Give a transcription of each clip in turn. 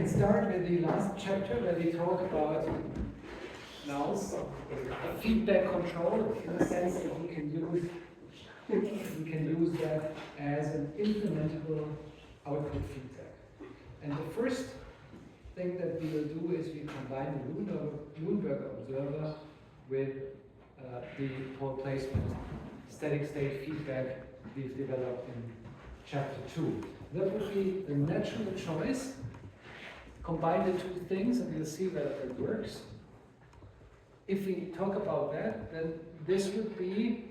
can start with the last chapter where we talk about nulls, feedback control, in the sense that we can use that as an implementable output feedback. And the first thing that we will do is we combine the Lundberg observer with the pole placement static state feedback we've developed in chapter 2. That would be the natural choice. Combine the two things and we'll see whether it works. If we talk about that, then this would be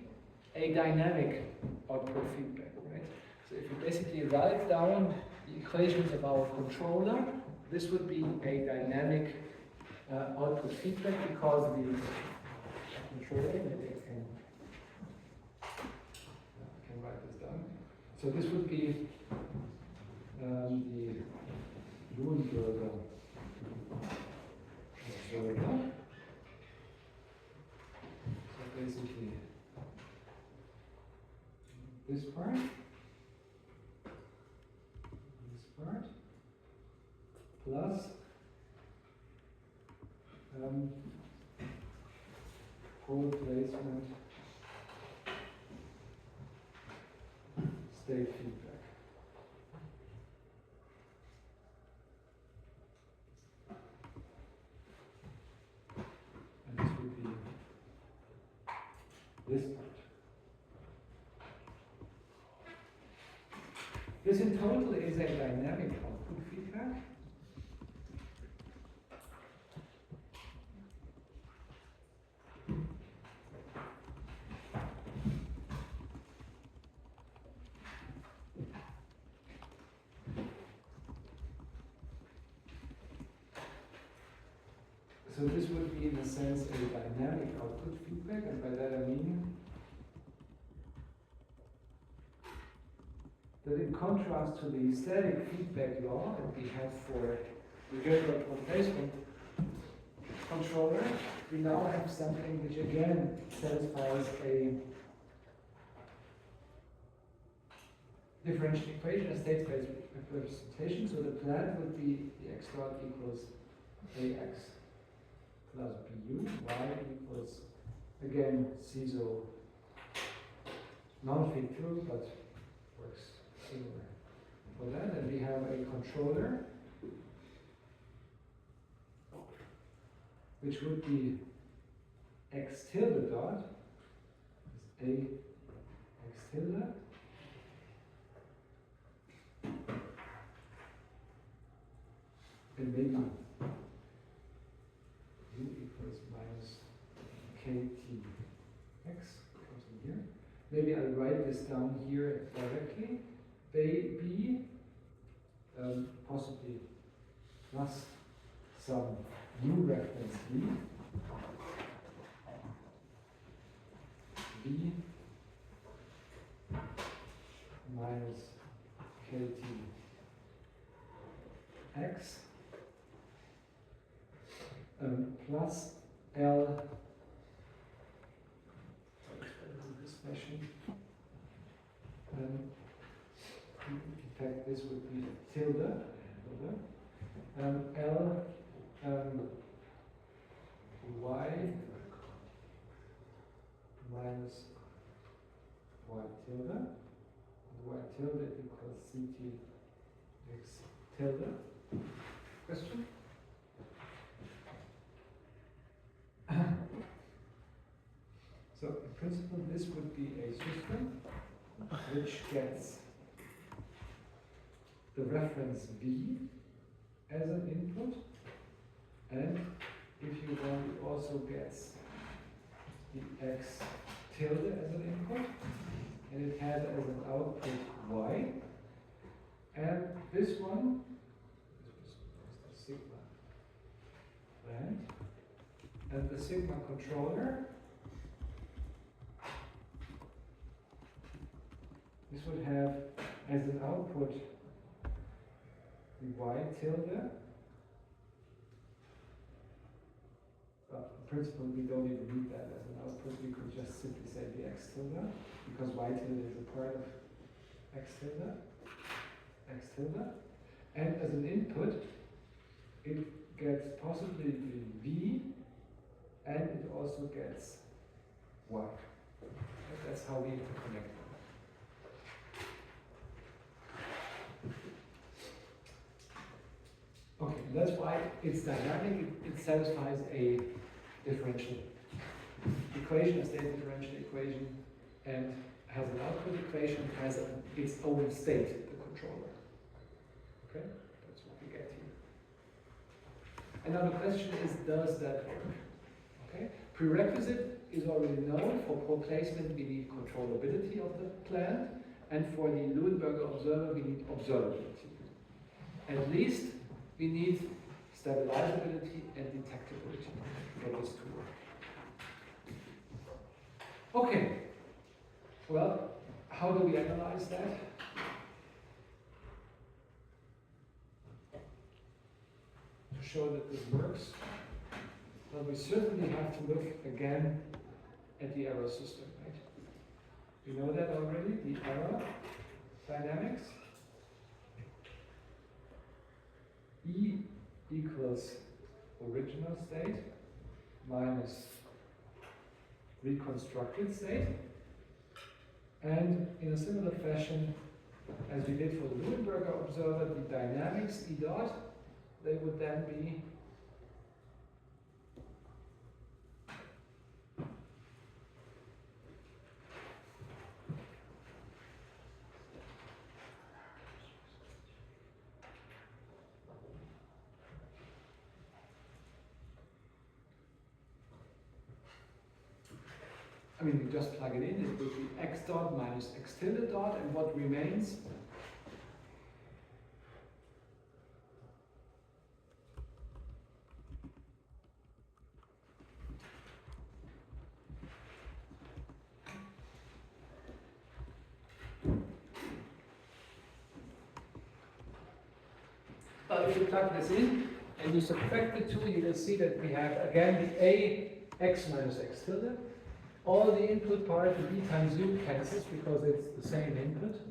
a dynamic output feedback, right? So if you basically write down the equations of our controller, this would be a dynamic output feedback because the controller, maybe I can write this down. So this would be the Lundberger observer. So basically this part, plus pole placement state feedback. And this would be this part. This in total is a dynamic output feedback. So this would be, in a sense, a dynamic output feedback, and by that I mean that in contrast to the static feedback law that we have for the Gilbert placement controller, we now have something which again satisfies a differential equation, a state space representation. So the plan would be the x dot equals ax plus bu, y equals, again, CISO non-fictive, but works similar for that. And we have a controller, which would be x tilde dot, is a x tilde, and maybe u equals minus ktx comes in here. Maybe I'll write this down here directly. B, possibly plus some new reference v minus ktx plus L, this fashion. In fact, this would be tilde. L y minus y tilde. Y tilde equals ct x tilde. Question? So, in principle, this would be a system which gets the reference v as an input, and if you want, it also gets the x tilde as an input, and it has as an output y, and this one, this is the sigma blend, and the sigma controller, this would have as an output the y tilde. Well, in principle, we don't even need that as an output. We could just simply say the x tilde, because y tilde is a part of x tilde. And as an input, it gets possibly V, and it also gets Y. That's how we interconnect them. Okay, that's why it's dynamic. It satisfies a differential equation, a state differential equation, and has an output equation, has its own state, the controller. Okay, that's what we get here. Another question is, does that work? Okay, prerequisite is already known. For pole placement, we need controllability of the plant, and for the Leuenberger observer, we need observability. At least we need stabilizability and detectability for this to work. Okay, well, how do we analyze that? To show that this works, well, we certainly have to look again at the error system, right? We know that already, the error dynamics. E equals original state minus reconstructed state. And in a similar fashion as we did for the Leuenberger observer, the dynamics E dot, they would then be we just plug it in, it would be x dot minus x tilde dot, and what remains? If you plug this in and you subtract the two, you will see that we have again the a x minus x tilde. All the input part, the b times u, cancels because it's the same input,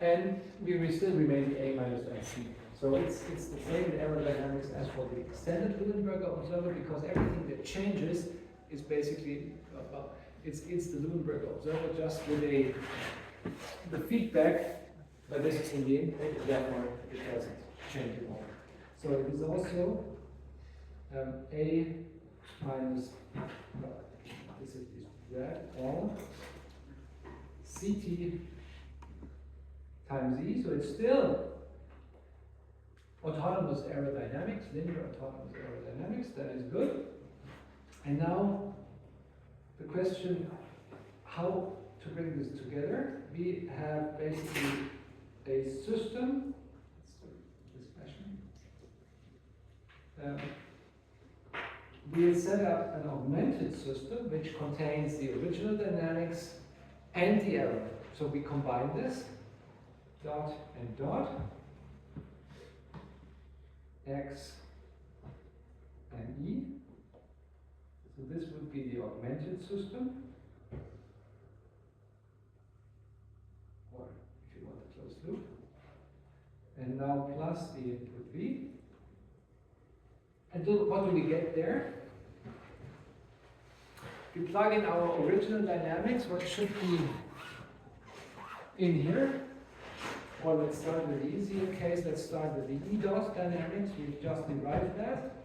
and we will still remain the a minus ic. So it's the same error dynamics as for the extended Leuenberger observer, because everything that changes is basically it's the Leuenberger observer just with the feedback, but this is in the input, therefore it doesn't change at all. So it is also a minus this is that all Ct times E, so it's still autonomous aerodynamics, linear autonomous aerodynamics, that is good. And now the question, how to bring this together? We have basically a system, this fashion. We set up an augmented system which contains the original dynamics and the error. So we combine this, dot and dot, x and e. So this would be the augmented system, or if you want a closed loop. And now plus the input v. And what do we get there? We plug in our original dynamics, what should be in here. Well, let's start with the easier case. Let's start with the E dot dynamics. We've just derived that.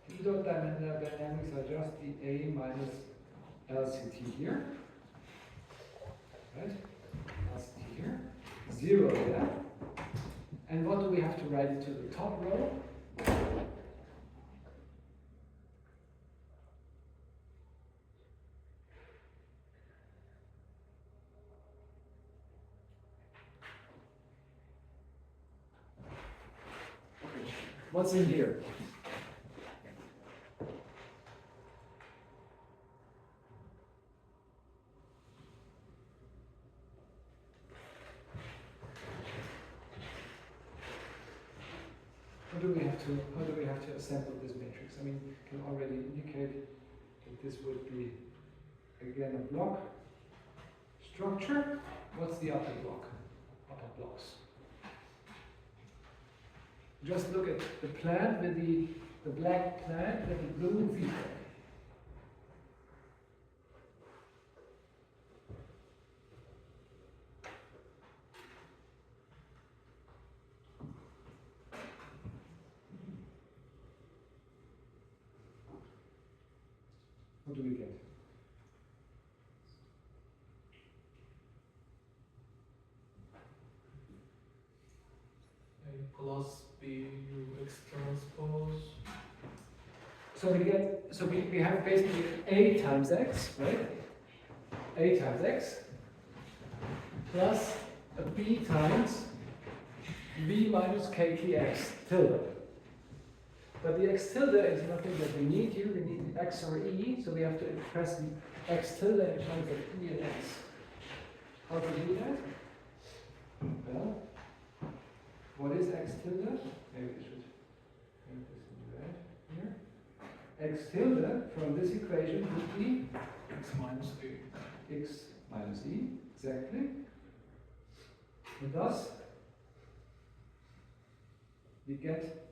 E dot dynamics are just the A minus LCT here. Right? LCT here. 0 there. And what do we have to write into the top row? What's in here? How do we have to assemble this matrix? I mean, can already indicate that this would be again a block structure. What's the upper block? Upper blocks. Just look at the plant with the black plant with the blue feedback. What do we get? A plus B UX transpose. So we have basically A times X, right? A times X plus a B times V minus KTX tilde. But the X tilde is nothing that we need here. We need X or E, so we have to express the X tilde in terms of E and X. How to do that? Well, what is X tilde? Maybe we should make this in red here. X tilde from this equation would be X minus E. X minus E, exactly. And thus, we get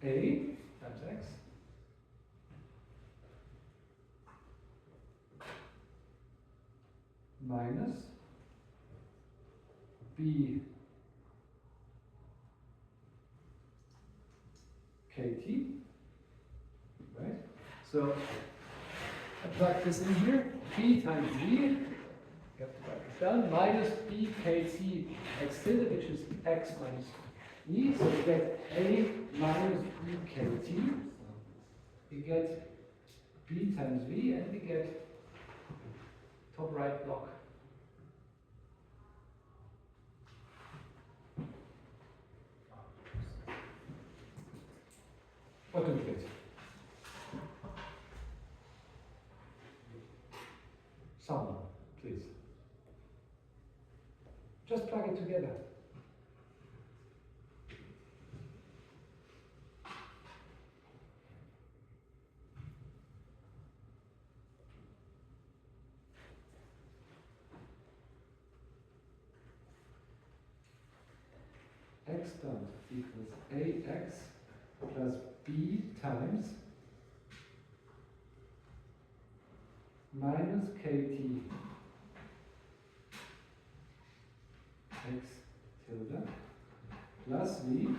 A times X minus B KT, right? So I plug this in here, B times V, you have to write this down, minus B KT X tilde, which is X minus E, so we get A minus B KT, we get B times V, and we get top right block. What do we get? Someone, please. Just plug it together. X dot equals AX plus B times minus KT X tilde plus V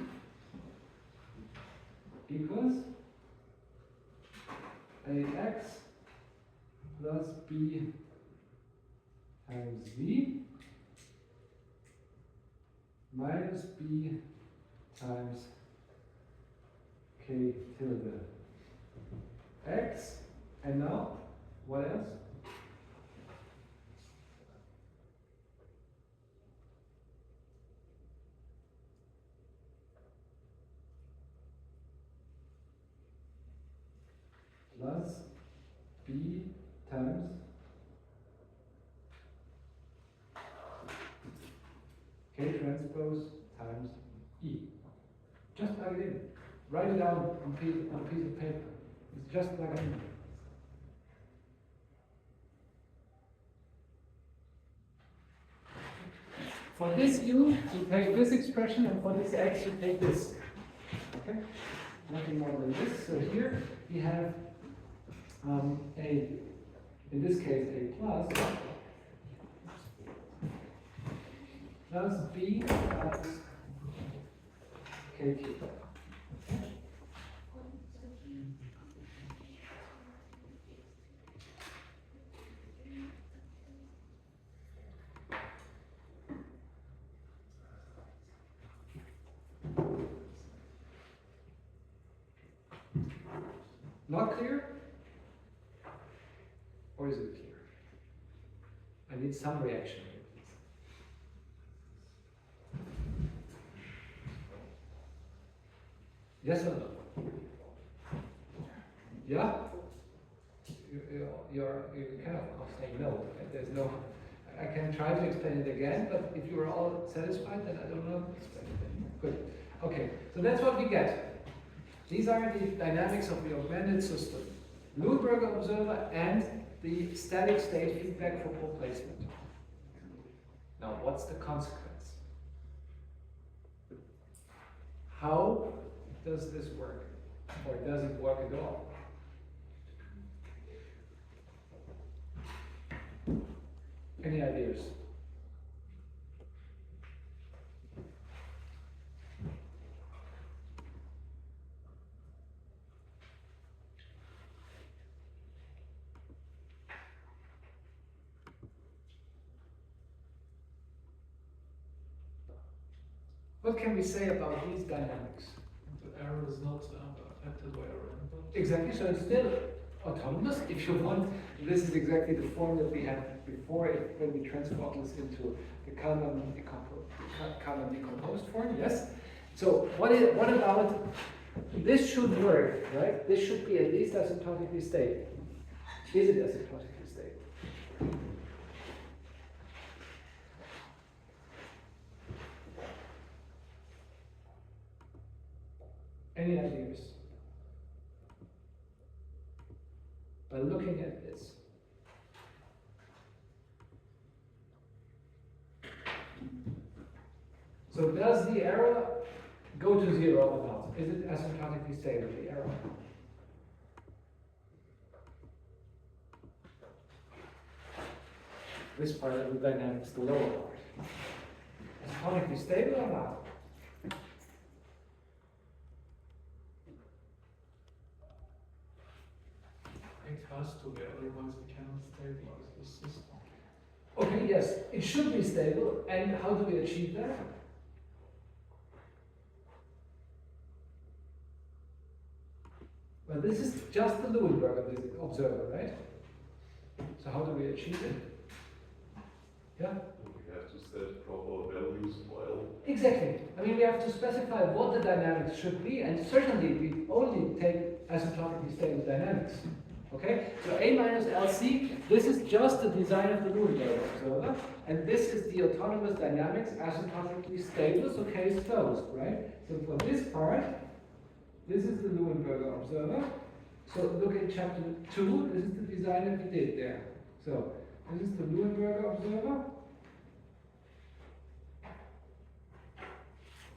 equals AX plus B times V minus B times K tilde X, and now, what else? Plus B times K transpose times E. Just plug it in. Write it down on a piece of paper. It's just plug it in. For this U, you take this expression, and for this X, you take this. Okay? Nothing more than this. So here we have in this case, A plus B times KT. Not clear? Or is it clear? I need some reaction here, please. Yes or no? Yeah? You can of course say no. There's no. I can try to explain it again, but if you are all satisfied, then I don't know. Explain it anymore. Good. Okay, so that's what we get. These are the dynamics of the augmented system. Lundberger observer and the static state feedback for pole placement. Now Now, what's the consequence? How does this work? Or does it work at all? Any ideas? What can we say about these dynamics? The error is not affected by our input. Exactly, so it's still autonomous if you want. This is exactly the form that we had before when we transformed this into the Kalman decomposed form, yes? So what about, this should work, right? This should be at least asymptotically stable. Is it asymptotically stable? Any ideas? By looking at this. So does the error go to zero or not? Is it asymptotically stable, the error? This part of the dynamics, the lower part. Asymptotically stable or not? It has to be, otherwise we cannot stabilize the system. Okay, yes, it should be stable. And how do we achieve that? Well, this is just the Leuenberger observer, right? So how do we achieve it? Yeah? We have to set proper values while. Exactly. I mean, we have to specify what the dynamics should be, and certainly we only take asymptotically stable dynamics. Okay? So A minus LC, this is just the design of the Leuenberger observer, and this is the autonomous dynamics asymptotically stable, so case closed, right? So for this part, this is the Leuenberger observer. So look at chapter 2, this is the design that we did there. So this is the Leuenberger observer.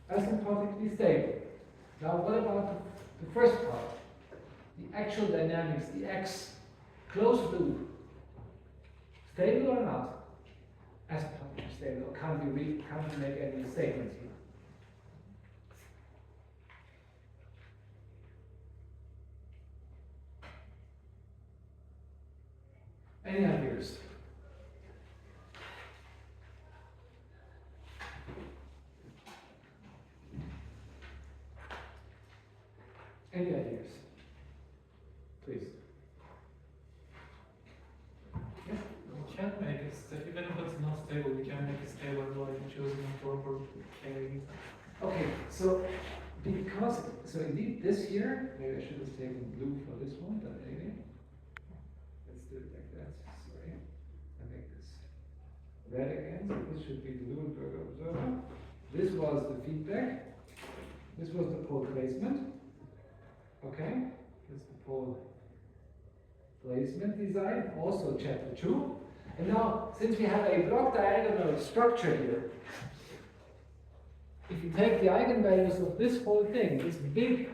Asymptotically stable. Now what about the first part? The actual dynamics, the X closed loop. Stable or not? Asymptotically stable. Or can't we make any statements here? Any ideas? Any ideas? Please. Yes? We can make it stable, even if it's not stable, we can make it stable by choosing a proper K. Okay, so indeed this here, maybe I should have taken blue for this one, but anyway. Let's do it like that. Sorry. I make this red again, so this should be the Leuenberger observer. This was the feedback. This was the pole placement. Okay, that's the pole placement design, also chapter 2. And now, since we have a block diagonal structure here, if you take the eigenvalues of this whole thing, this big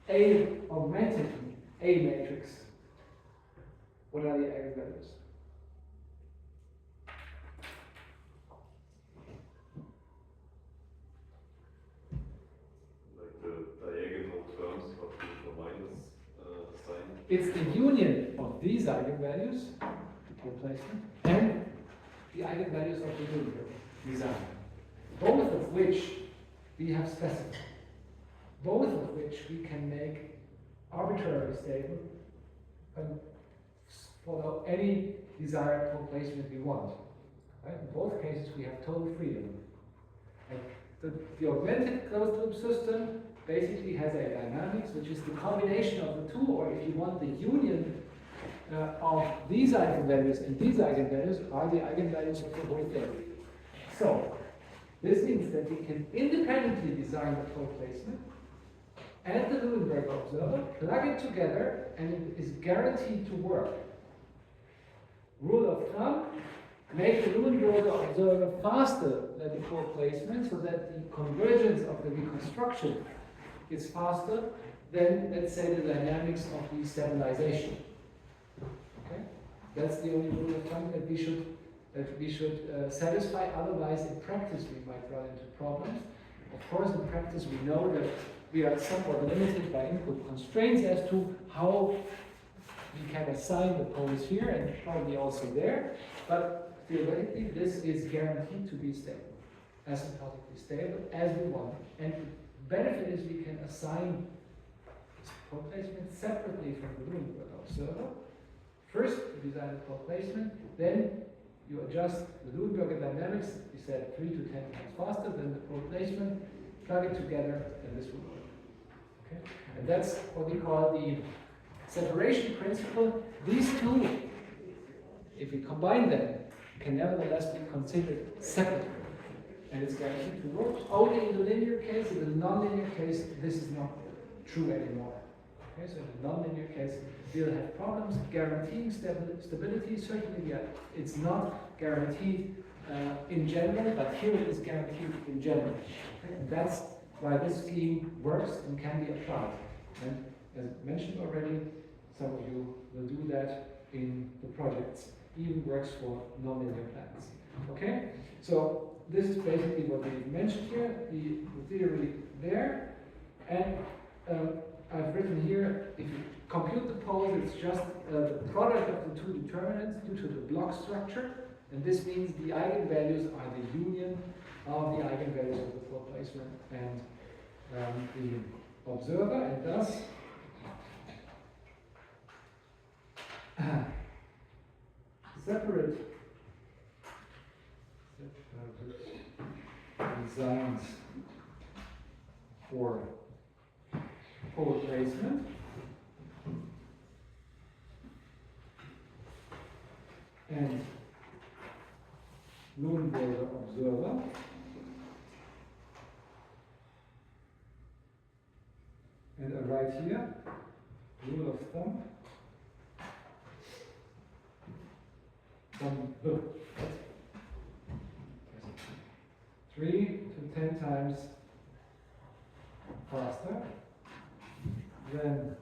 A augmented A matrix, what are the eigenvalues? Like the diagonal terms of the minus sign. It's the union of these eigenvalues, the pole placement, and the eigenvalues of the Leuenberger design, both of which we have specified, both of which we can make arbitrarily stable and follow any desired pole placement we want. Right? In both cases, we have total freedom. And the augmented closed loop system basically has a dynamics, which is the combination of the two, or if you want, the union of these eigenvalues and these eigenvalues are the eigenvalues of the whole thing. So, this means that we can independently design the pole placement and the Leuenberger observer, plug it together, and it is guaranteed to work. Rule of thumb, make the Leuenberger observer faster than the core placement so that the convergence of the reconstruction is faster than, let's say, the dynamics of the stabilization. Okay? That's the only rule of thumb that we should satisfy. Otherwise, in practice, we might run into problems. Of course, in practice, we know that we are somewhat limited by input constraints as to how we can assign the poles here and probably also there. But theoretically, this is guaranteed to be stable, asymptotically stable, as we want. And the benefit is we can assign this pole placement separately from the Leuenberger observer. First, you design the pole placement, then you adjust the Leuenberger dynamics. We said 3 to 10 times faster than the pole placement. Plug it together, and this will work. Okay? And that's what we call the separation principle. These two, if we combine them, can nevertheless be considered separate. And it's guaranteed to work. Only in the linear case. In the nonlinear case, this is not true anymore. Okay, so in the nonlinear case, we'll have problems guaranteeing stability. Certainly, it's not guaranteed in general, but here it is guaranteed in general. Okay? And that's why this scheme works and can be applied. And as mentioned already, some of you will do that in the projects. Even works for nonlinear plans. Okay? So this is basically what we mentioned here, the theory there. And I've written here, if you compute the poles, it's just the product of the two determinants due to the block structure. And this means the eigenvalues are the union of the eigenvalues of the pole placement and the observer, and thus separate designs for pole placement and Leuenberger observer and I write here rule of thumb from the 3 to 10 times faster than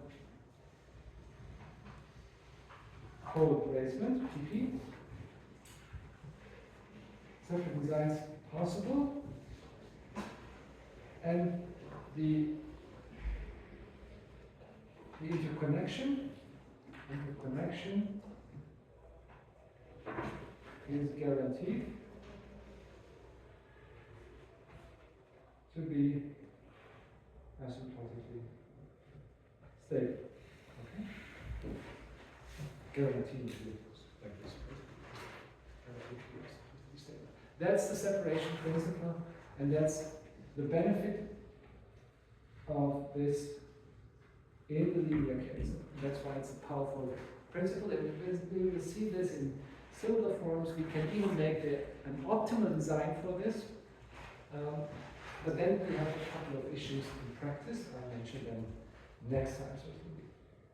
pole placement, PP. Separate designs possible, and the interconnection is guaranteed to be asymptotically stable. Okay? Guaranteed to be like this. Guaranteed to be stable. That's the separation principle, and that's the benefit of this in the linear case. That's why it's a powerful principle. And we will see this in similar forms. We can even make an optimal design for this. But then we have a couple of issues in practice. I'll mention them next time, certainly.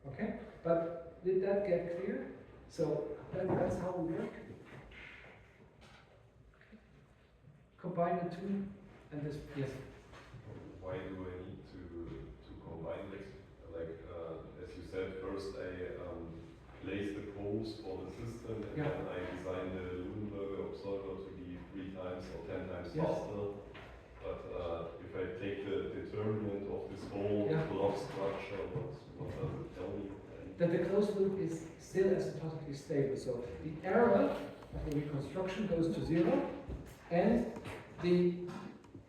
Okay? But did that get clear? So that's how we work. Combine the two, and this, yes? Why do I need to combine this? Like, as you said, first I place the poles for the system, and Yeah. then I design the Leuenberger observer to be 3 times or 10 times Yes. faster. But if I take the determinant of this whole Yeah. block structure, what does it tell me? That the closed loop is still asymptotically stable. So the error of the reconstruction goes to 0, and the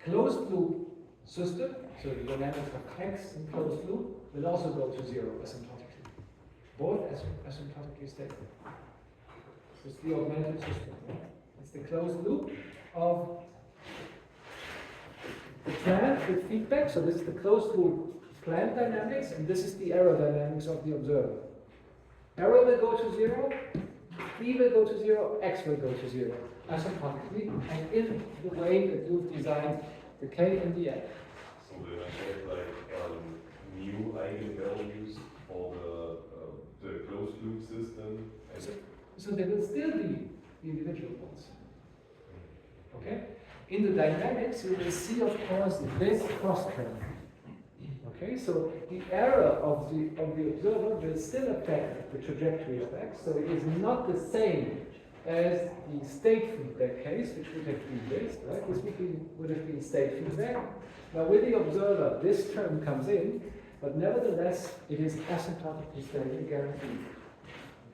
closed loop system, so the dynamics of X in closed loop, will also go to 0 asymptotically. Both asymptotically stable. It's the augmented system. Right? It's the closed loop of the plant with feedback. So this is the closed loop plant dynamics, and this is the error dynamics of the observer. Error will go to 0, E will go to 0, X will go to 0, asymptotically, and in the way that you've designed the K and the L. So then I get like new eigenvalues for the closed loop system. So there will still be the individual ones. Okay? In the dynamics, you will see, of course, this cross term. Okay, so the error of the observer will still affect the trajectory effect, so it is not the same as the state feedback case, which would have been this, right? This would have been state feedback. Now with the observer, this term comes in, but nevertheless, it is asymptotically stable guaranteed.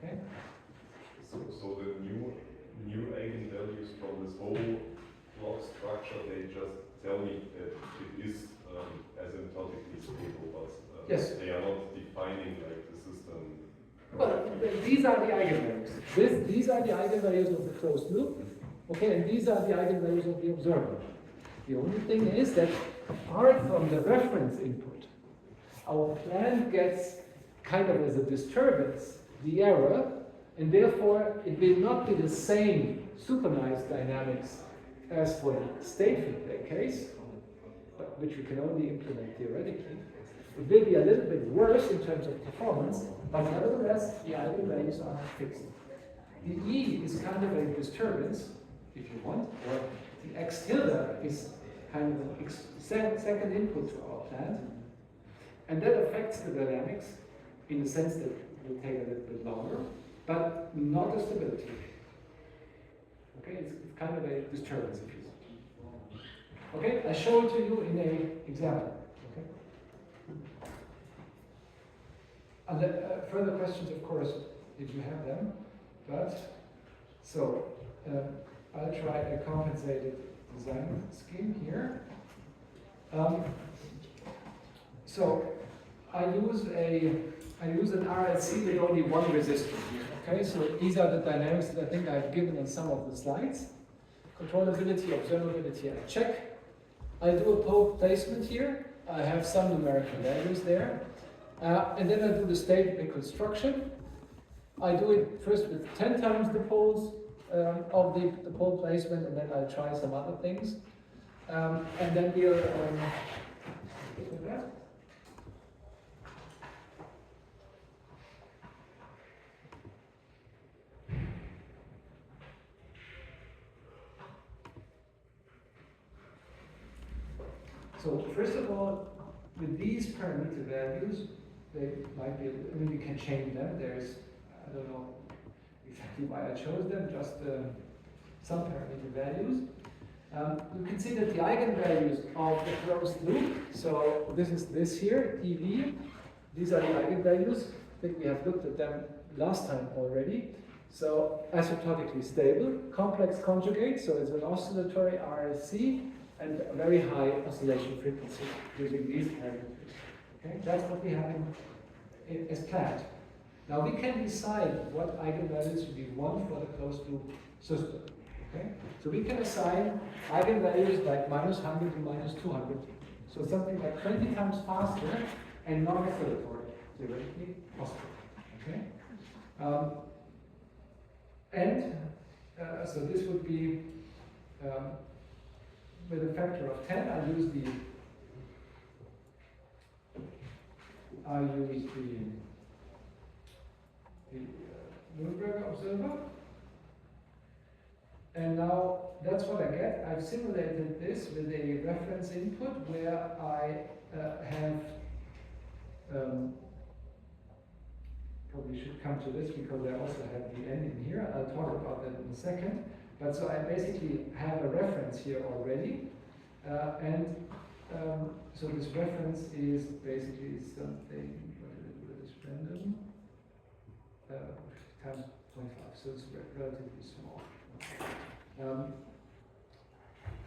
Okay? So the new eigenvalues from this whole block structure, they just tell me that it is asymptotically stable, but yes. They are not defining like the system. Well, these are the eigenvalues. These are the eigenvalues of the closed loop, okay, and these are the eigenvalues of the observer. The only thing is that apart from the reference input, our plan gets kind of as a disturbance the error, and therefore it will not be the same supernised dynamics as for the state feedback case, but which we can only implement theoretically. It will be a little bit worse in terms of performance, but nevertheless the eigenvalues are fixed. The E is kind of a disturbance, if you want, or the X tilde is kind of an second input to our plan, and that affects the dynamics in the sense that it will take a little bit longer, but not the stability. Okay, it's kind of a disturbance, if you want. Okay, I show it to you in an example. Okay. And further questions, of course, if you have them. But so I'll try a compensated design scheme here. So I use an RLC with only one resistor here. Okay, so these are the dynamics that I think I've given on some of the slides. Controllability, observability, I check. I do a pole placement here. I have some numerical values there. And then I do the state reconstruction. I do it first with 10 times the poles of the pole placement, and then I'll try some other things. And then we'll look at that. So first of all, with these parameter values, they might be, I mean, we can change them. There's, I don't know exactly why I chose them, just some parameter values. You can see that the eigenvalues of the closed loop, so this is this here, EV, these are the eigenvalues. I think we have looked at them last time already. So asymptotically stable, complex conjugate, so it's an oscillatory RLC, and a very high oscillation frequency using these parameters. Okay, that's what we have as planned. Now we can decide what eigenvalues we want for the closed loop system. Okay, so we can assign eigenvalues like -100 to -200. So something like 20 times faster and non-oscillatory, theoretically possible. Okay, so this would be. With a factor of 10, I use the Nürnberg observer, and now that's what I get. I've simulated this with a reference input where I have probably should come to this because I also have the n in here. I'll talk about that in a second. But so I basically have a reference here already, so this reference is basically something, what did I do with this random? Times 0.5, so it's relatively small.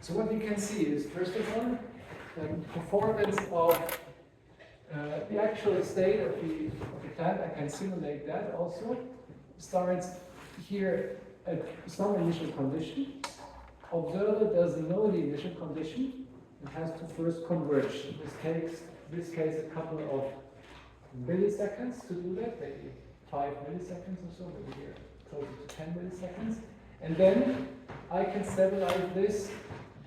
So what we can see is, first of all, performance of the actual state of the plant. I can simulate that also. Starts here at some initial condition. Observer doesn't know the initial condition. It has to first converge. This takes, in this case, a couple of milliseconds to do that, maybe 5 milliseconds or so, maybe here closer to 10 milliseconds. And then I can stabilize this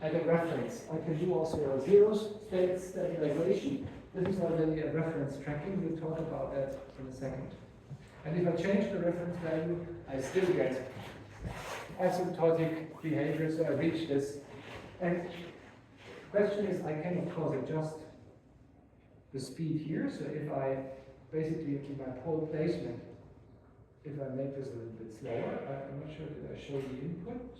at a reference. I can do also a zero state stabilization. This is already a reference tracking. We'll talk about that in a second. And if I change the reference value, I still get asymptotic behavior, so I reach this. And the question is, I can of course adjust the speed here, so if I basically in my pole placement, if I make this a little bit slower, I'm not sure, did I show the input?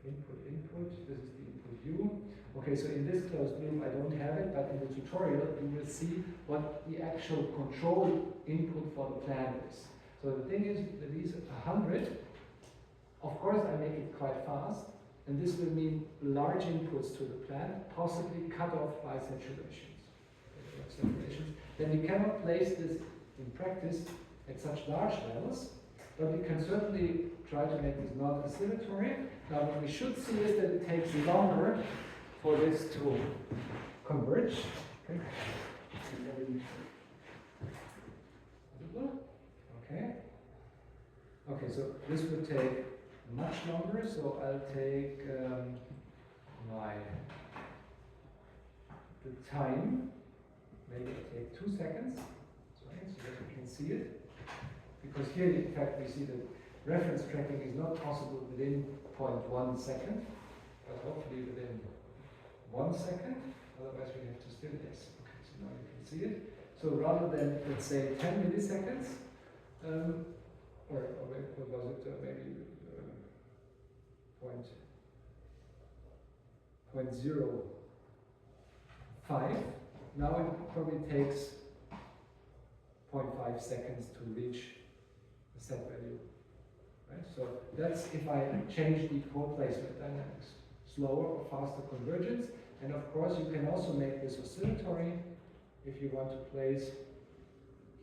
Input, this is the input view. Okay, so in this closed loop I don't have it, but in the tutorial you will see what the actual control input for the plan is. So the thing is that these 100, of course I make it quite fast, and this will mean large inputs to the plan, possibly cut off by saturations. Then we cannot place this in practice at such large levels, but we can certainly try to make this not oscillatory. Now what we should see is that it takes longer for this to converge. Okay. Okay. Okay, so this would take much longer, so I'll take the time, maybe I take 2 seconds, sorry, so that you can see it. Because here, in fact, we see that reference tracking is not possible within 0.1 second, but hopefully within 1 second, otherwise we have to still this. Okay, so now you can see it. So rather than, let's say, 10 milliseconds, or was it maybe 0.05, now it probably takes 0.5 seconds to reach the set value. Right? So that's if I change the pole placement dynamics. Slower or faster convergence. And of course you can also make this oscillatory if you want to place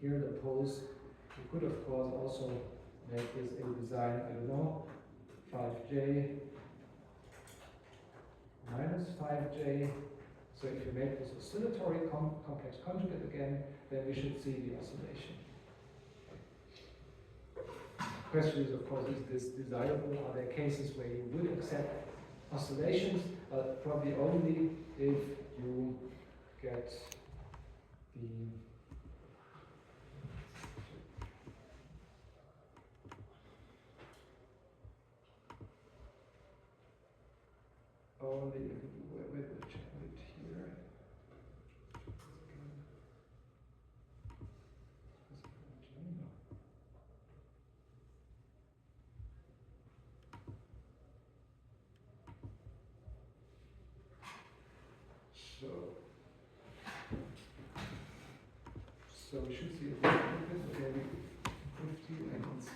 here the poles. You could of course also make this a design, I don't know, 5J minus 5J. So if you make this oscillatory complex conjugate again, then we should see the oscillation. The question is, of course, is this desirable? Are there cases where you would accept oscillations? Probably only if you get the only if we'll check it here. So we should see a little bit, maybe 50 and 60.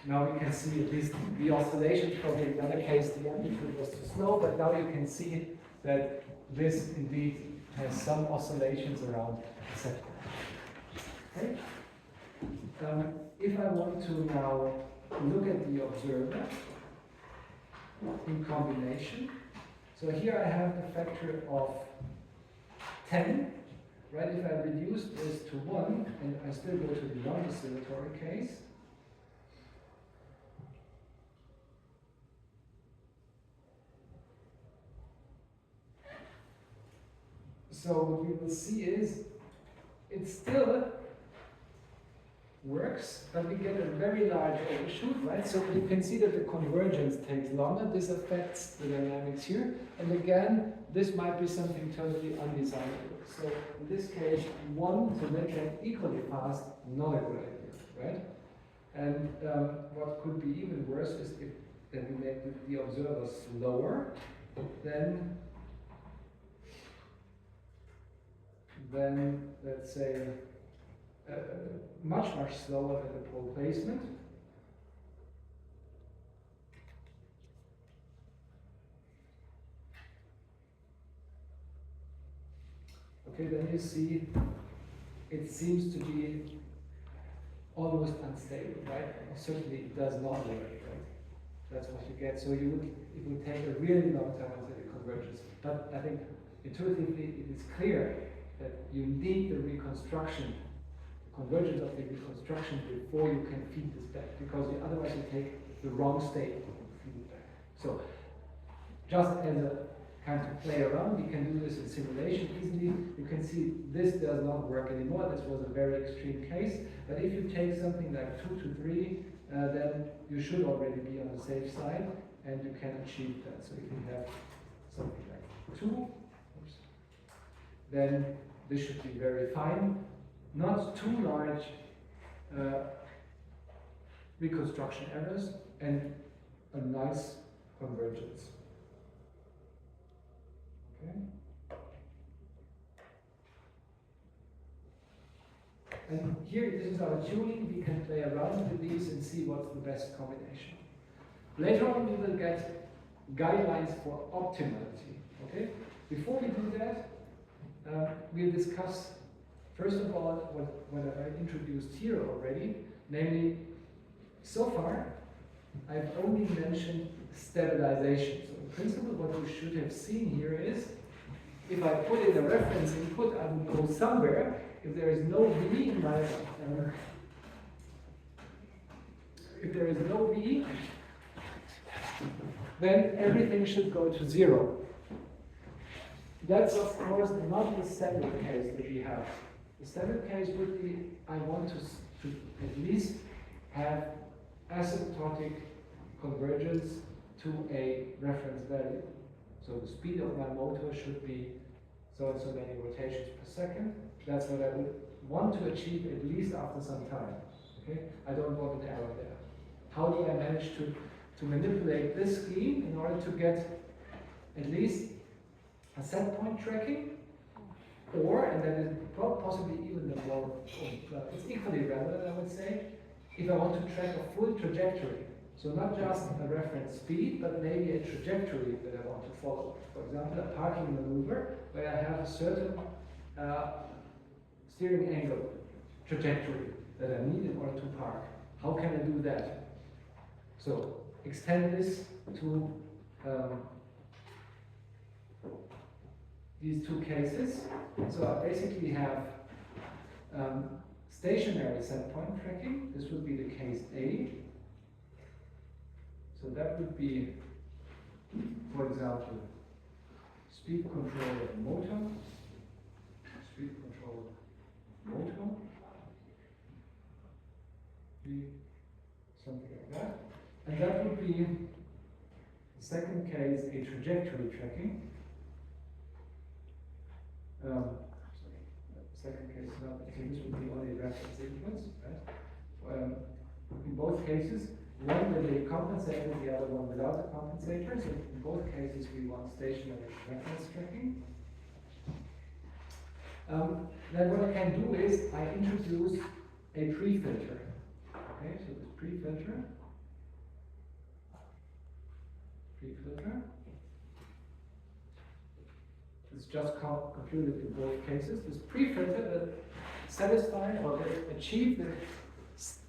Now we can see at least the oscillations. Probably in the other case the amplitude was too slow, but now you can see that this indeed has some oscillations around the set point. Okay? If I want to now look at the observer in combination, so here I have the factor of 10, right? If I reduce this to 1 and I still go to the non-oscillatory case, so what we will see is it still works, but we get a very large overshoot, right? So you can see that the convergence takes longer. This affects the dynamics here. And again, this might be something totally undesirable. So in this case, 1 to make them equally fast, not a good idea, right? And what could be even worse is if then we make the observer slower, then let's say much slower than the pole placement. Okay, then you see it seems to be almost unstable, right? Certainly it does not work, right? That's what you get. So it would take a really long time until it converges. But I think intuitively it is clear that you need the reconstruction, the convergence of the reconstruction before you can feed this back, because otherwise you take the wrong state and feed it back. So just as a kind of play around, we can do this in simulation easily. You can see this does not work anymore. This was a very extreme case. But if you take something like 2 to 3, then you should already be on the safe side, and you can achieve that. So if you have something like 2, oops, then this should be very fine. Not too large reconstruction errors, and a nice convergence. Okay. And here, this is our tuning. We can play around with these and see what's the best combination. Later on, we will get guidelines for optimality. Okay. Before we do that, we'll discuss first of all what I introduced here already, namely, so far I've only mentioned stabilization. So in principle, what you should have seen here is, if I put in a reference input, I would go somewhere. If there is no V in my, if there is no V, then everything should go to 0. That's of course not the standard case that we have. The standard case would be, I want to at least have asymptotic convergence to a reference value. So the speed of my motor should be so and so many rotations per second. That's what I would want to achieve at least after some time. Okay? I don't want an error there. How do I manage to manipulate this scheme in order to get at least a set point tracking? Or, and that is possibly even the more, it's equally relevant, I would say, if I want to track a full trajectory. So not just a reference speed, but maybe a trajectory that I want to follow. For example, a parking maneuver where I have a certain steering angle trajectory that I need in order to park. How can I do that? So extend this to these two cases. So I basically have stationary set point tracking. This would be the case A. So that would be, for example, speed control of motor, speed control motor, something like that. And that would be, the second case, a trajectory tracking. Second case, not, so this would be only reference inputs, right? In both cases, one with a compensator, the other one without a compensator. So in both cases, we want stationary reference tracking. Then what I can do is I introduce a pre-filter. Okay, so this pre-filter. It's just computed in both cases. This pre-filter will satisfy or will achieve the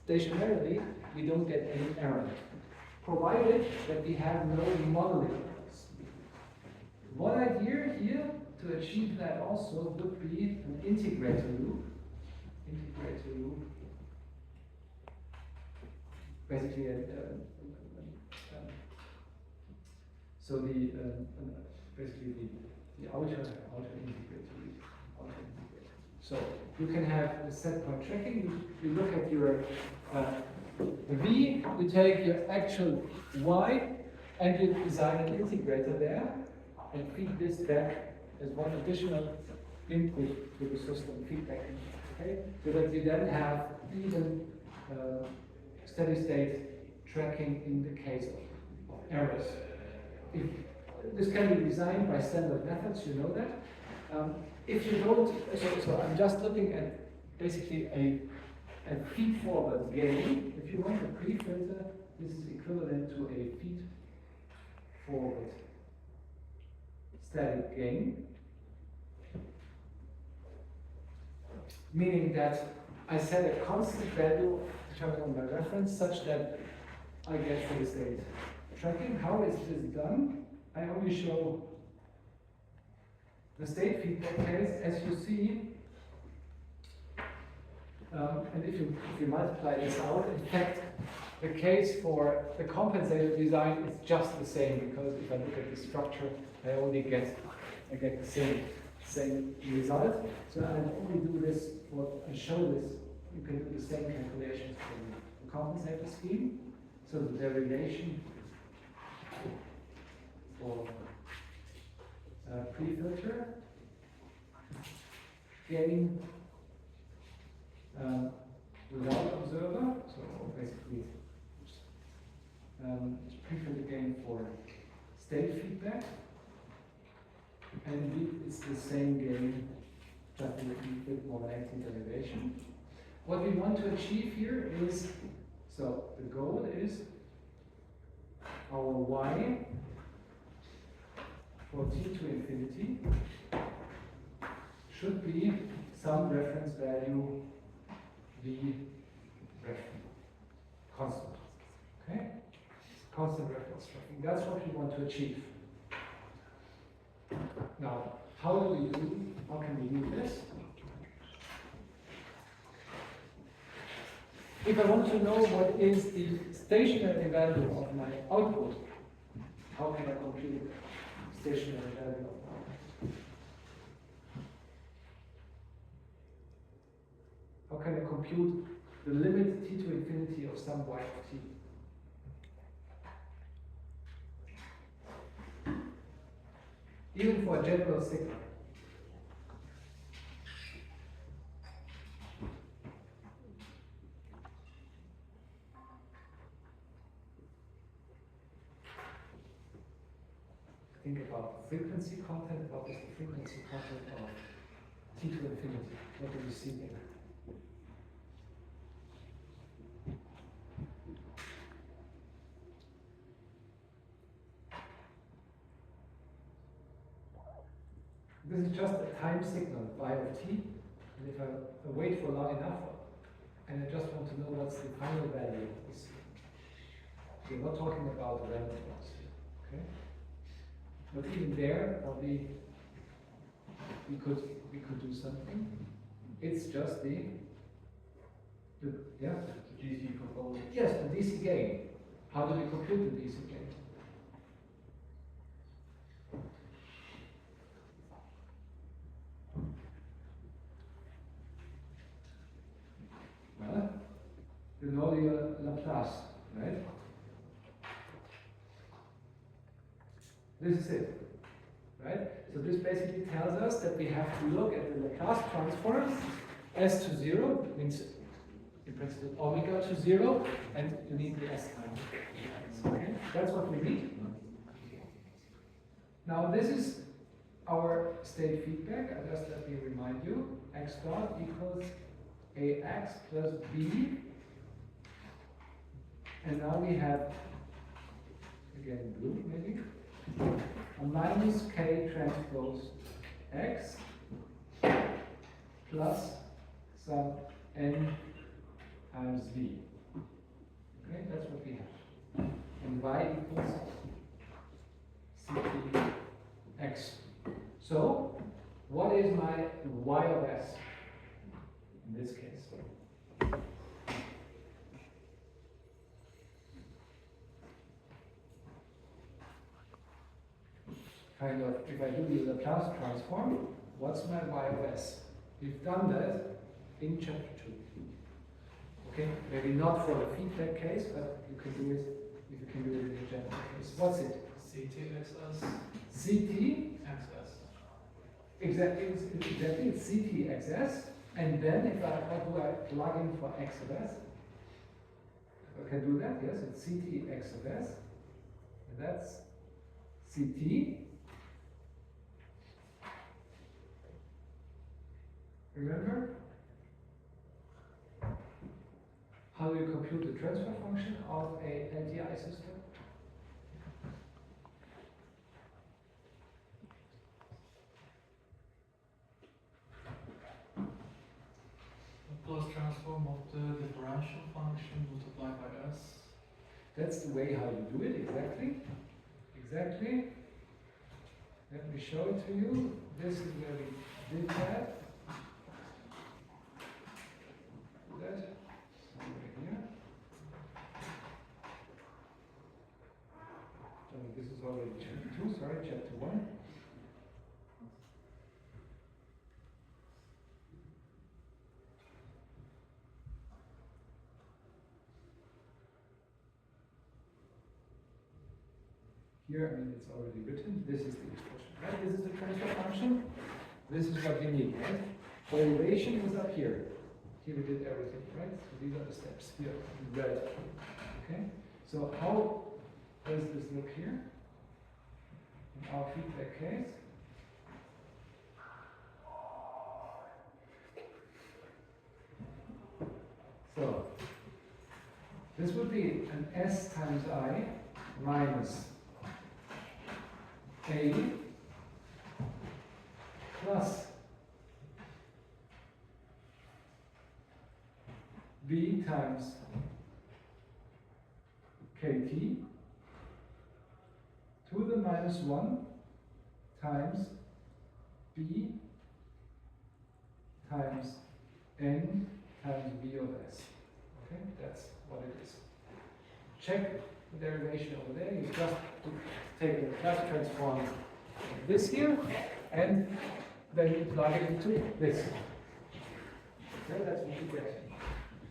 stationarily, we don't get any error, provided that we have no modeling errors. One idea here to achieve that also would be an integrator loop. Basically, so basically the outer integrator loop. So you can have the set point tracking. You look at your the V, you take your actual Y, and you design an integrator there, and feed this back as one additional input to the system, feedback input, okay? So that you then have even steady state tracking in the case of errors. This can be designed by standard methods, you know that. If you don't, so I'm just looking at basically a feed-forward gain. If you want a pre-filter, this is equivalent to a feed-forward static gain. Meaning that I set a constant value determined on my reference such that I get steady state tracking. How is this done? I only show the state feedback case, as you see, and if you multiply this out, in fact, The case for the compensator design is just the same, because if I look at the structure, I get the same result. So I only do this and show this. You can do the same calculations for the compensator scheme. So the derivation for pre-filter gain without observer, so basically pre-filter gain for state feedback, and indeed it's the same gain, just a little bit more lengthy derivation. What we want to achieve here is, so the goal is our y for t to infinity should be some reference value v constant. Okay? Constant reference tracking. That's what we want to achieve. Now, how can we do this? If I want to know what is the stationary value of my output, how can I compute stationary value of my output? How can I compute the limit t to infinity of some y of t? Even for a general signal. Think about frequency content. What is the frequency content of t to infinity? What do we see there? This is just a time signal, y of t, and if I wait for long enough, and I just want to know what's the final value of this. We're not talking about random ones here, okay? But even there, probably we could do something. It's just the DC component. Yes, the DC gain. How do we compute the DC gain? Well, you know your Laplace, right? This is it, right? So this basically tells us that we have to look at the Laplace transform s to 0, means in principle omega to 0, and you need the s time. Okay, that's what we need. Now this is our state feedback. Just let me remind you, x dot equals ax plus b, and now we have, again blue maybe, a minus k transpose x plus some n times v. Okay, that's what we have. And y equals ct x. So, what is my y of s in this case? Kind of, if I do the Laplace transform, what's my y of s? We've done that in chapter 2. Okay, maybe not for the feedback case, but you can do it if you can do it in the general case. What's it? CTXS. CT. XS. Exactly, it's CTXS. And then if what do I plug in for x of s? I can do that, yes, it's CT x of s. And that's CT. Remember? How do you compute the transfer function of a LTI system? Laplace transform of the differential function multiplied by s. That's the way how you do it, exactly. Exactly. Let me show it to you. This is where we did that. Somewhere here. here, I mean, it's already written, this is the expression, right? This is the transfer function, this is what you need, right? Derivation is up here. Here we did everything, right? So these are the steps here in red. Okay? So how does this look here? In our feedback case. So this would be an S times I minus A plus B times KT to the minus 1 times B times N times V of S. Okay, that's what it is. Check the derivation over there. You just take a Laplace transform of this here, and then you plug it into this. Okay, that's what you get.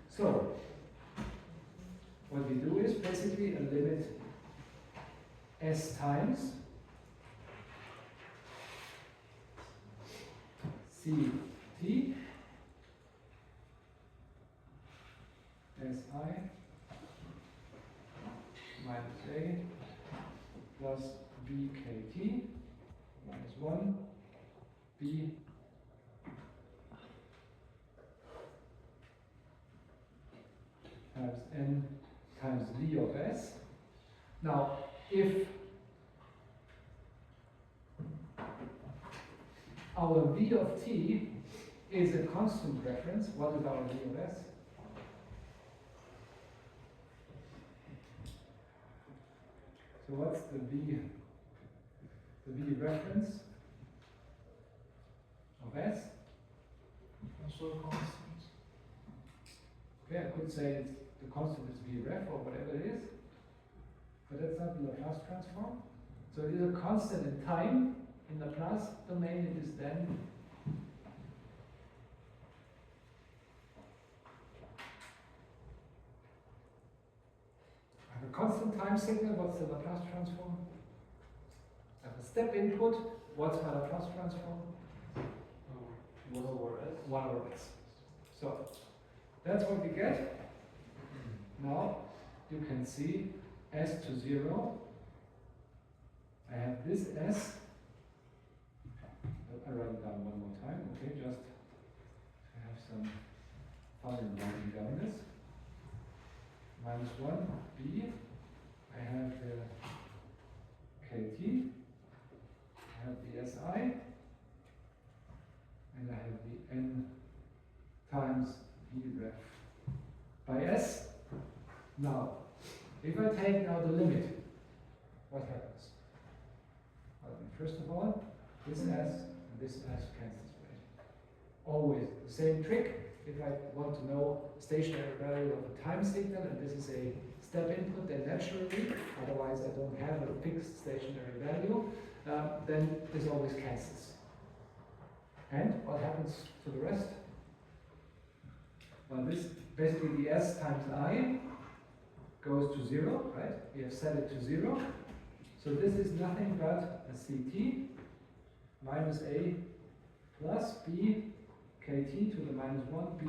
So, what we do is basically a limit S times CT SI minus A plus BKT minus 1 B times N times V of S. Now, if our V of T is a constant reference, what is our V of S? So what's the V reference of S? Also constant. Okay, I could say it's the constant is V ref or whatever it is, but that's not the Laplace transform. So it is a constant in time. In the Laplace domain, it is then I have a constant time signal. What's the Laplace transform? I have a step input. What's my Laplace transform? 1 over S. 1 over S. So that's what we get. Now you can see S to 0. I have this S. I write it down one more time, okay, just to have some fun in writing down this. Minus 1 B. I have the KT. I have the SI. And I have the N times V ref by S. Now, if I take now the limit, what happens? Well, first of all, this S and this S cancels away. Always the same trick. If I want to know stationary value of a time signal, and this is a step input, then naturally, otherwise I don't have a fixed stationary value, then this always cancels. And what happens to the rest? Well, this basically the S times I goes to 0, right? We have set it to 0. So this is nothing but a CT minus A plus B KT to the minus 1 B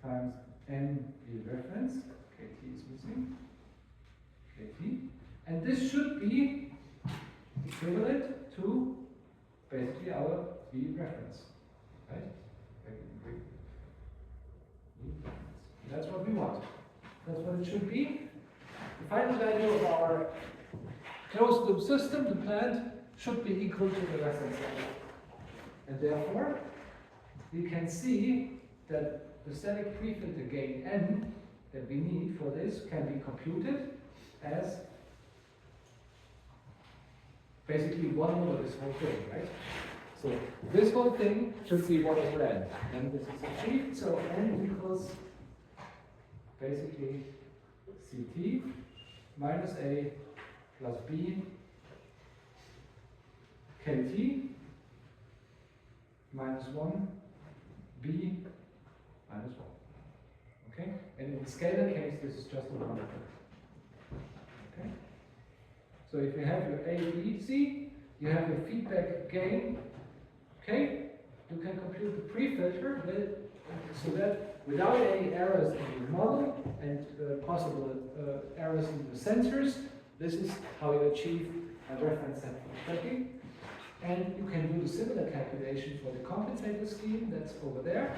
times N B reference. KT is missing. KT. And this should be equivalent to basically our V reference, right? That's what we want. That's what it should be. The final value of our closed loop system, the plant, should be equal to the reference value. And therefore, we can see that the static prefilter gain N that we need for this can be computed as basically 1 over this whole thing, right? So this whole thing should be 1 over N. And this is achieved, so N equals basically CT minus A plus B KT minus 1 B minus 1. Okay? And in the scalar case, this is just a 1. Okay? So if you have your A, B, C, you have your feedback gain, okay? You can compute the pre-filter so that without any errors in your model and possible errors in the sensors, this is how you achieve a reference set for tracking. And you can do the similar calculation for the compensator scheme that's over there.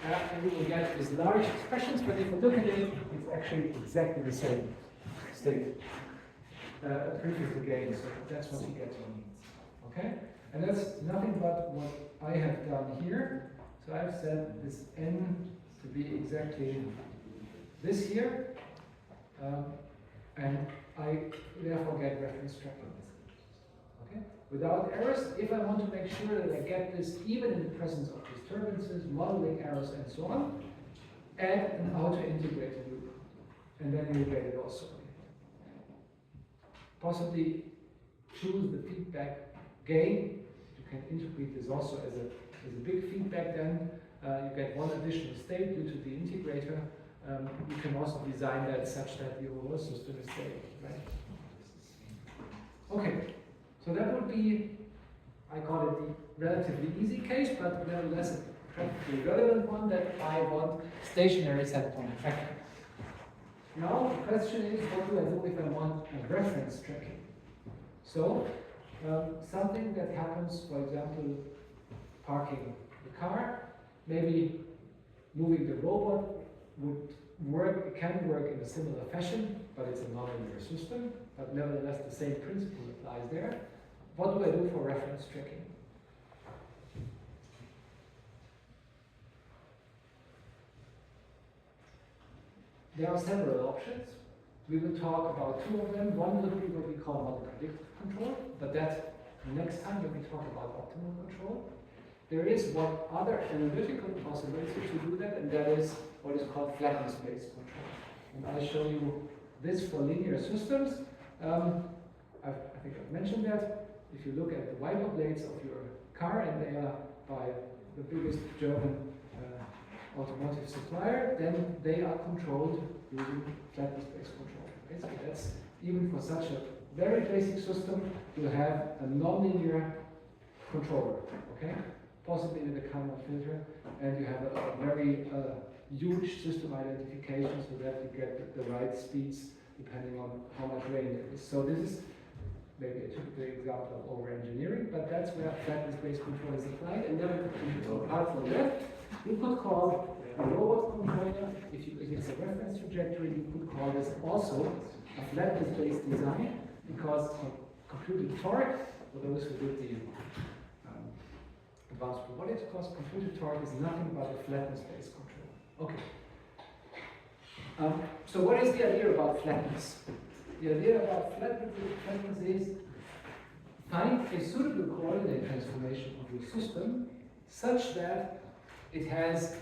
And you will get these large expressions, but if you look at it, it's actually exactly the same state. Pre-filter gain, so that's what you get on. Okay? And that's nothing but what I have done here. So I've set this n to be exactly this here, and I therefore get reference tracking. Okay? Without errors, if I want to make sure that I get this even in the presence of disturbances, modeling errors, and so on, add an auto-integrated loop, and then you get it also. Possibly choose the feedback gain. You can interpret this also as a big feedback then. You get one additional state due to the integrator. You can also design that such that the overall system is stable, right? Okay, so that would be, I call it the relatively easy case, but nevertheless a practically relevant one that I want stationary set point tracking. Now the question is, what do I do if I want a reference tracking? So something that happens, for example, parking the car, maybe moving the robot would work, it can work in a similar fashion, but it's a nonlinear system, but nevertheless the same principle applies there. What do I do for reference tracking? There are several options. We will talk about two of them. One would be what we call model predictive control, but that's next time when we talk about optimal control. There is one other analytical possibility to do that, and that is what is called flatness-based control. And I'll show you this for linear systems. I think I've mentioned that. If you look at the wiper blades of your car, and they are by the biggest German automotive supplier, then they are controlled using flatness-based control. Okay? So that's, even for such a very basic system, you have a nonlinear controller, okay? Possibly with a Kalman filter, and you have a very huge system identification so that you get the right speeds depending on how much rain there is. So this is maybe a typical example of over-engineering, but that's where flatness-based control is applied. And then apart from that, you could call a robot controller, if it's a reference trajectory, you could call this also a flatness-based design, because computed torque, for those who did the advanced robotics course, computed torque is nothing but a flatness-based control. Okay. So what is the idea about flatness? The idea about flatness is find a suitable coordinate transformation of your system such that it has,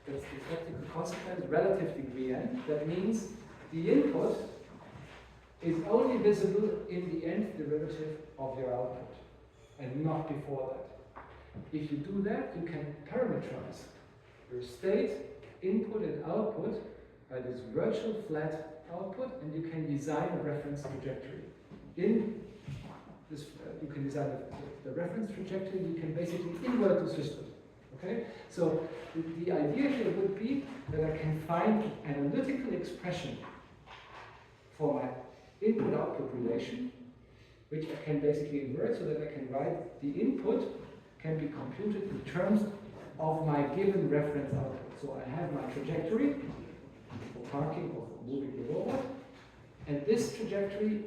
that's the practical consequence, relative degree n. That means the input is only visible in the nth derivative of your output and not before that. If you do that, you can parameterize your state, input and output by this virtual flat output, and you can design a reference trajectory. In this, you can design the reference trajectory, you can basically invert the system. Okay? So the idea here would be that I can find an analytical expression for my input-output relation, which I can basically invert so that I can write the input can be computed in terms of my given reference output. So I have my trajectory for parking or for moving the robot, and this trajectory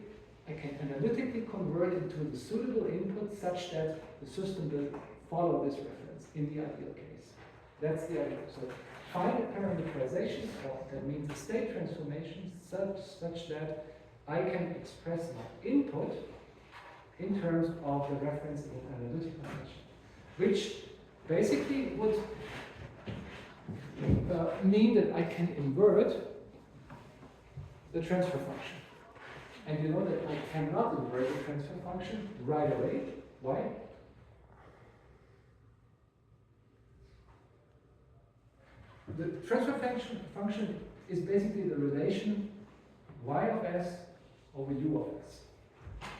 I can analytically convert into the suitable input such that the system will follow this reference in the ideal case. That's the idea. So find a parameterization, or that means a state transformation such that I can express my input in terms of the reference in an analytical fashion, which basically would mean that I can invert the transfer function. And you know that I cannot invert the transfer function right away. Why? The transfer function is basically the relation y of s over u of s.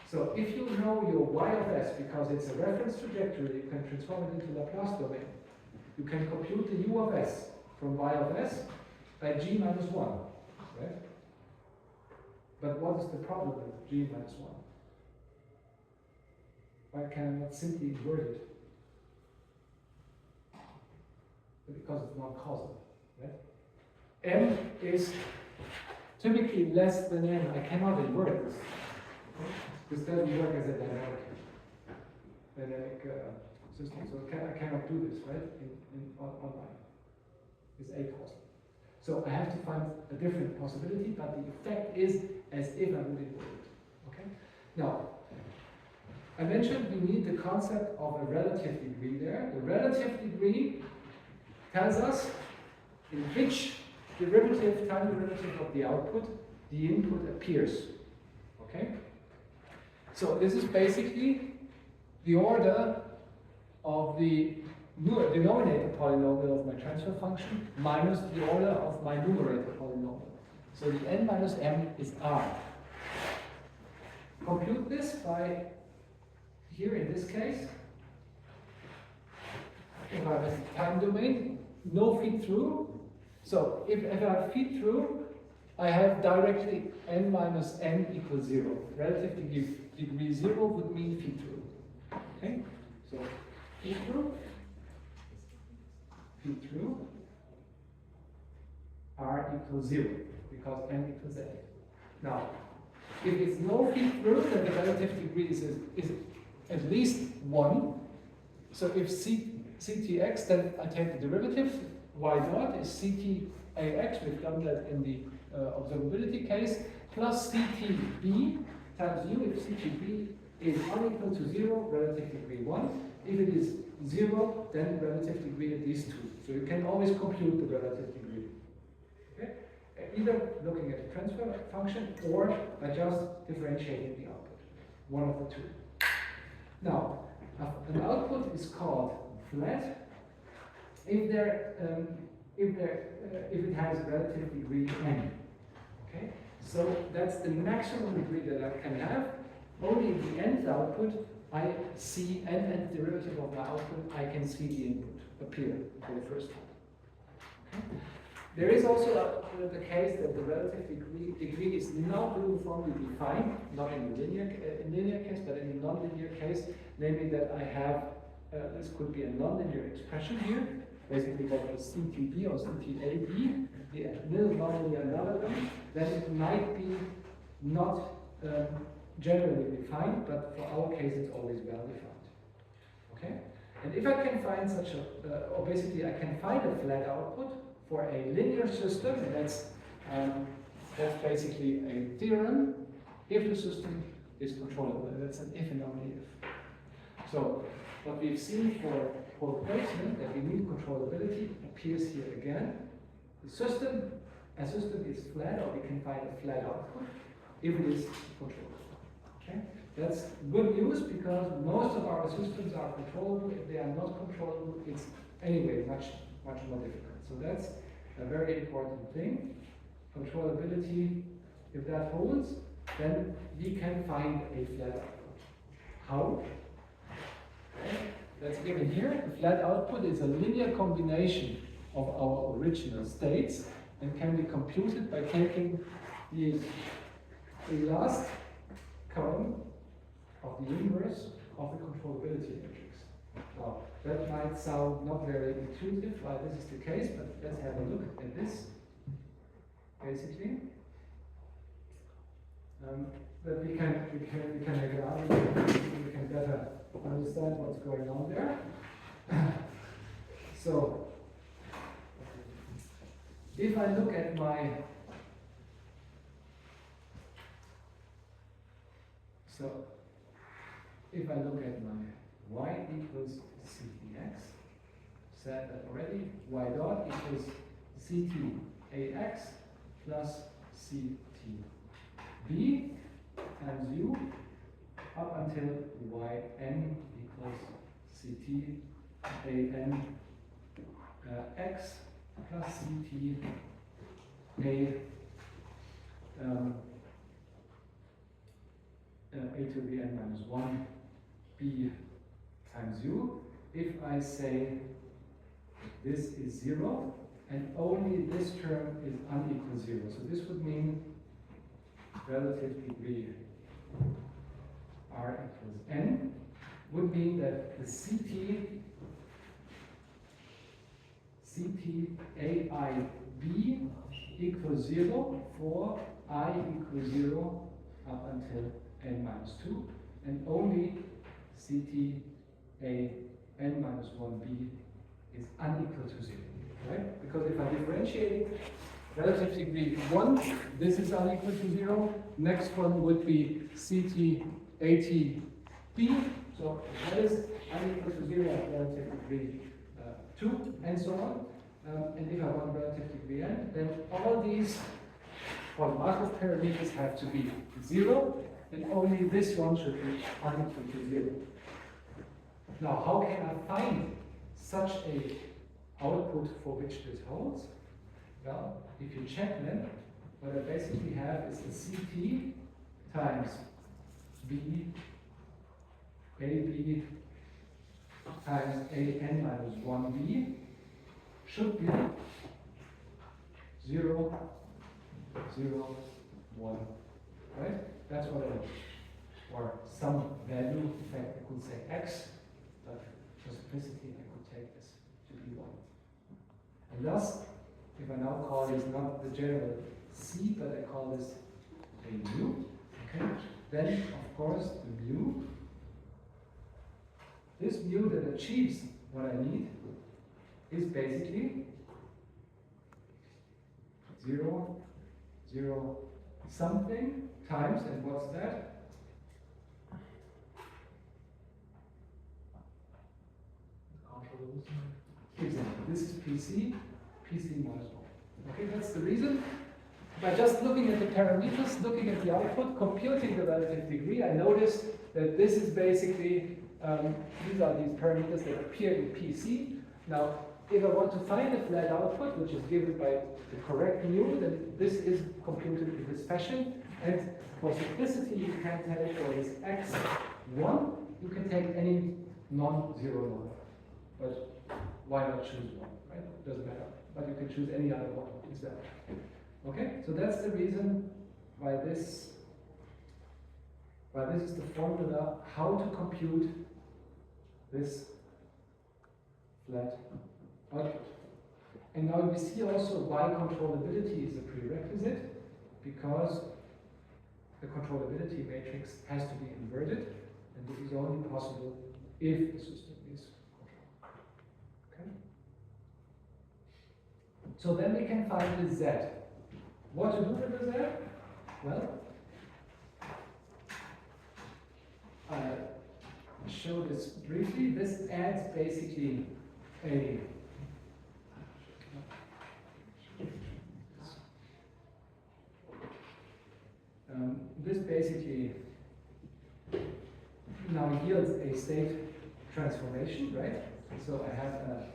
So if you know your y of s, because it's a reference trajectory, you can transform it into Laplace domain. You can compute the u of s from y of s by g minus 1, right? But what is the problem with g minus 1? Why can I not simply invert it? Because it's not causal, right? M is typically less than n. I cannot invert this. This doesn't work as a dynamic system, so I cannot do this, right? Online. It's acausal. So I have to find a different possibility, but the effect is as if I would invert it. Okay? Now, I mentioned we need the concept of a relative degree there. The relative degree tells us in which time derivative of the output the input appears. Okay? So this is basically the order of the denominator polynomial of my transfer function minus the order of my numerator polynomial. So the n minus m is r. Compute this by, here in this case, if I have a time domain, no feed through. So if I feed through, I have directly n minus n equals 0. Relative degree 0 would mean feed through. Okay? So feed through, r equals 0, because n equals a. Now, if it's no feed through, then the relative degree is at least 1. So if ctx, then I take the derivative. Y dot is ctax, we've done that in the observability case, plus ctb times u. If ctb is unequal to 0, relative degree 1. If it is 0, then relative degree at least 2. So you can always compute the relative degree. Okay? Either looking at the transfer function or by just differentiating the output. One of the two. Now, an output is called flat if it has relative degree n. Okay? So that's the maximum degree that I can have. Only in the nth output I see nth derivative of my output, I can see the input appear for the first time. Okay? There is also the case that the relative degree is not uniformly defined, not in the linear case, but in the nonlinear case, namely that I have, this could be a nonlinear expression here, basically called a CTB or CTAB, the nil nonlinear analogy, then it might be not generally defined, but for our case it's always well defined. Okay? And if I can find such a, or basically I can find a flat output for a linear system, and that's basically a theorem, if the system is controllable. That's an if and only if. So what we've seen for placement, that we need controllability, appears here again. A system is flat, or we can find a flat output if it is controllable. Okay? That's good news because most of our systems are controllable. If they are not controllable, it's anyway much more difficult. So that's a very important thing. Controllability, if that holds, then we can find a flat output. How? Okay. That's given here. The flat output is a linear combination of our original states and can be computed by taking the last column of the inverse of the controllability matrix. Now, that might sound not very intuitive why this is the case, but let's have a look at this. Basically, that we can make an argument, we can better understand what's going on there. So, if I look at my y equals ctx, said that already, y dot equals ctax plus ctb times u up until yn equals ctan x plus cta a to the n minus 1 b times u if I say this is 0 and only this term is unequal 0. So this would mean relative degree r equals n would mean that the CT AIB equals 0 for I equals 0 up until n minus 2, and only CT AN minus 1B is unequal to 0, right? Because if I differentiate relative degree 1, this is unequal to 0. Next one would be CT ATB, so that is unequal to 0 at relative degree 2, and so on. And if I want relative degree n, then all these Markov parameters have to be 0, and only this one should be unequal to 0. Now, how can I find such a output for which this holds? Well, if you check then, what I basically have is the CT times B, AB times AN minus 1B should be 0, 0, 1, right? That's what I want. Or some value, in fact, I could say x, but for simplicity, I could take this to be 1. And thus, if I now call this not the general C, but I call this a mu, okay, then of course the mu, this mu that achieves what I need, is basically 0, 0, something times, and what's that? Exactly. This is PC minus 1. Okay, that's the reason. By just looking at the parameters, looking at the output, computing the relative degree, I noticed that this is basically, these are these parameters that appear in PC. Now, if I want to find the flat output, which is given by the correct mu, then this is computed in this fashion. And for simplicity, you can take for this x1, you can take any non-zero number. But why not choose 1, right? It doesn't matter. But you can choose any other one instead. Okay, so that's the reason why this is the formula how to compute this flat output. And now we see also why controllability is a prerequisite, because the controllability matrix has to be inverted, and this is only possible if the system is controlled. Okay? So then we can find the Z. What to do with the Z? Well, I show this briefly. This adds basically a this basically now yields a state transformation, right? So I have a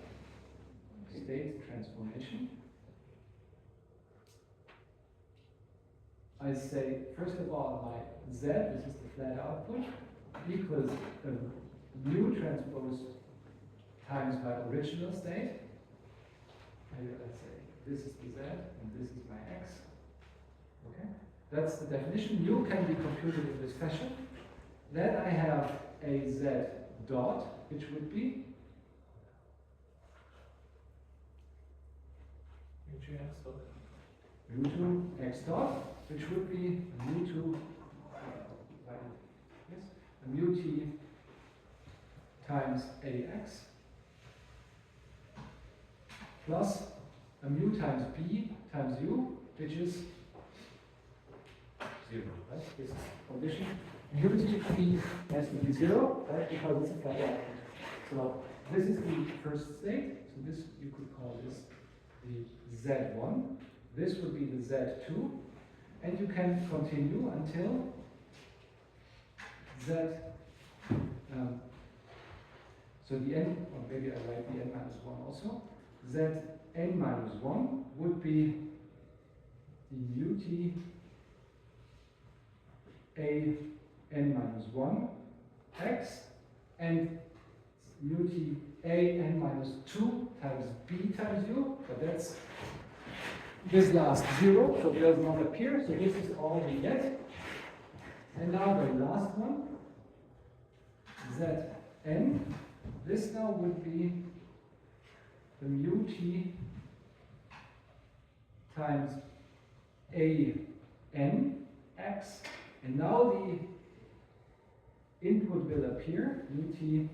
state transformation. I say, first of all, my Z, this is the flat output, equals mu transpose times my original state. And let's say this is the Z and this is my X. Okay? That's the definition. Mu can be computed in this fashion. Then I have a Z dot, which would be mu2 x dot, which would be mu2 mu t times ax plus a mu times b times u, which is 0, right? This is condition. Mu t b has to be 0, right? Because it's a flat output. So this is the first state. So this, you could call this the Z1. This would be the Z2. And you can continue until Z, so the n, or maybe I write the n minus 1 also. Zn minus 1 would be the mu t n minus 1 x, and mu t a n minus 2 times b times u, but that's this last 0, so it does not appear, so this is all we get. And now the last one, Zn, this now would be the mu t times a n x, and now the input will appear, mu t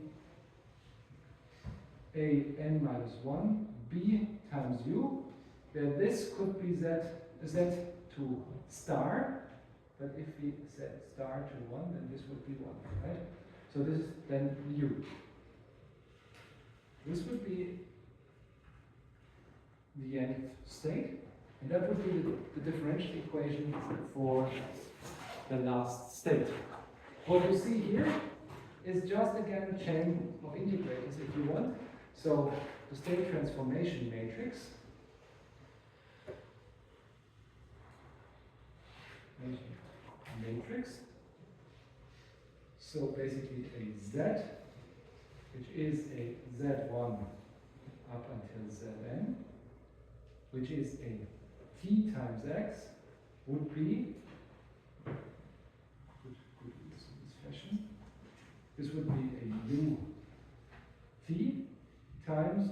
a n minus 1 b times u, where this could be z to star, but if we set star to 1, then this would be 1, right? So this is then u. This would be the nth state, and that would be the differential equation for the last state. What you see here is just again a chain of integrators if you want. So the state transformation matrix so basically a z, which is a z1 up until zn, which is a t times x, would be, this would be a u t times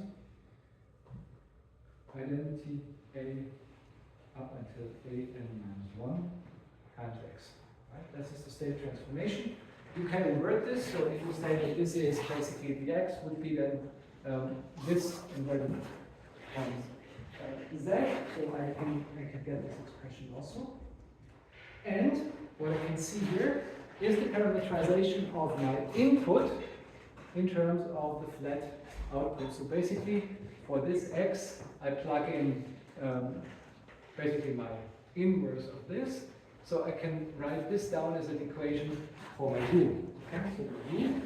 identity a up until a n minus 1 times x. Right? This is the state transformation. You can invert this, so if you say that this is basically the x, would be then this inverted times z, so I can get this expression also. And what I can see here is the parameterization of my input in terms of the flat output. So basically, for this x, I plug in basically my inverse of this. So I can write this down as an equation for my u. Okay, so the u.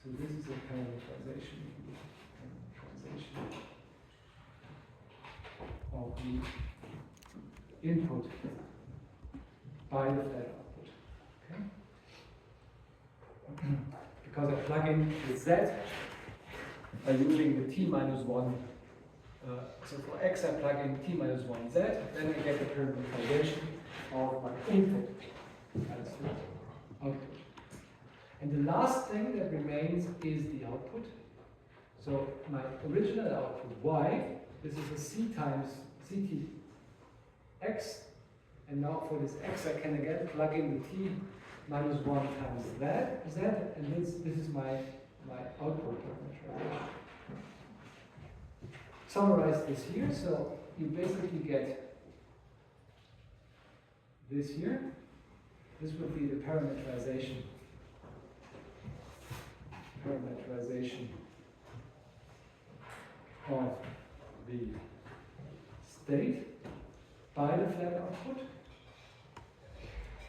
So this is a parameterization of the input by the flat output. Okay? Because I plug in the z by using the t minus 1. So for x I plug in t minus 1 z, then I get the parameterization of my input as output. And the last thing that remains is the output. So my original output y, this is a c times ct x, and now for this x I can again plug in the t minus 1 times that z, and this is my output parameterization. Summarize this here, so you basically get this here. This would be the parameterization of the state by the flat output.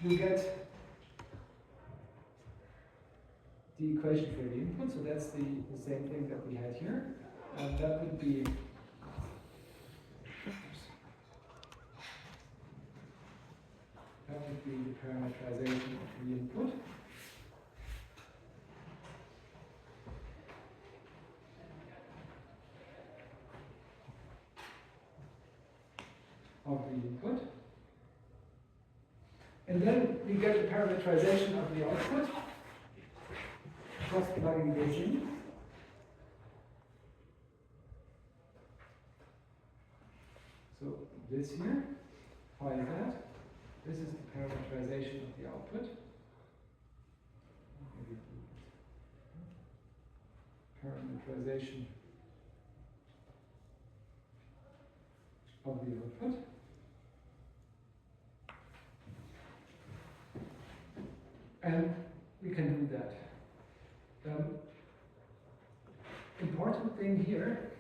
You get the equation for the input, so that's the same thing that we had here. And that would be the parameterization of the input. And then we get the parameterization of the output, just plugging this in. So this here, how is that? This is the parameterization of the output. Parameterization of the output. And we can do that. Important thing here,